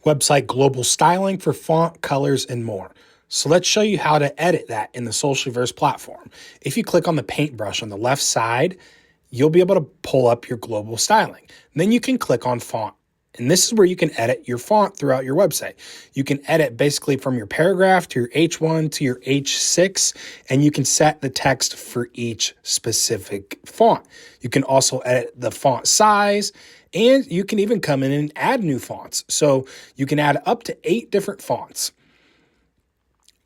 website global styling for font, colors, and more. So let's show you how to edit that in the Socialverse platform. If you click on the paintbrush on the left side, you'll be able to pull up your global styling. Then you can click on font. And this is where you can edit your font throughout your website. You can edit basically from your paragraph to your H1 to your H6, and you can set the text for each specific font. You can also edit the font size, and you can even come in and add new fonts. So you can add up to 8 different fonts.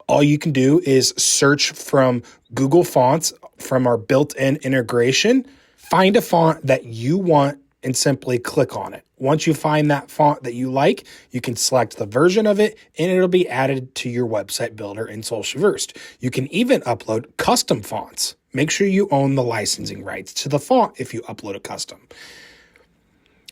All you can do is search from Google Fonts from our built-in integration, find a font that you want, and simply click on it. Once you find that font that you like, you can select the version of it and it'll be added to your website builder in Socialverse. You can even upload custom fonts. Make sure you own the licensing rights to the font if you upload a custom.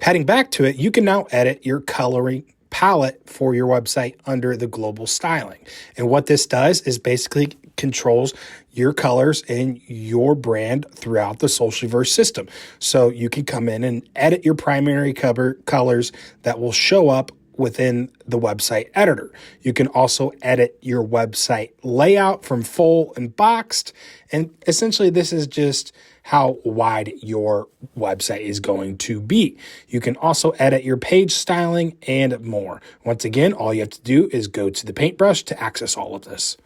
Heading back to it, you can now edit your coloring palette for your website under the global styling. And what this does is basically controls your colors and your brand throughout the Socialverse system. So you can come in and edit your primary colors that will show up within the website editor. You can also edit your website layout from full and boxed. And essentially this is just how wide your website is going to be. You can also edit your page styling and more. Once again, all you have to do is go to the paintbrush to access all of this.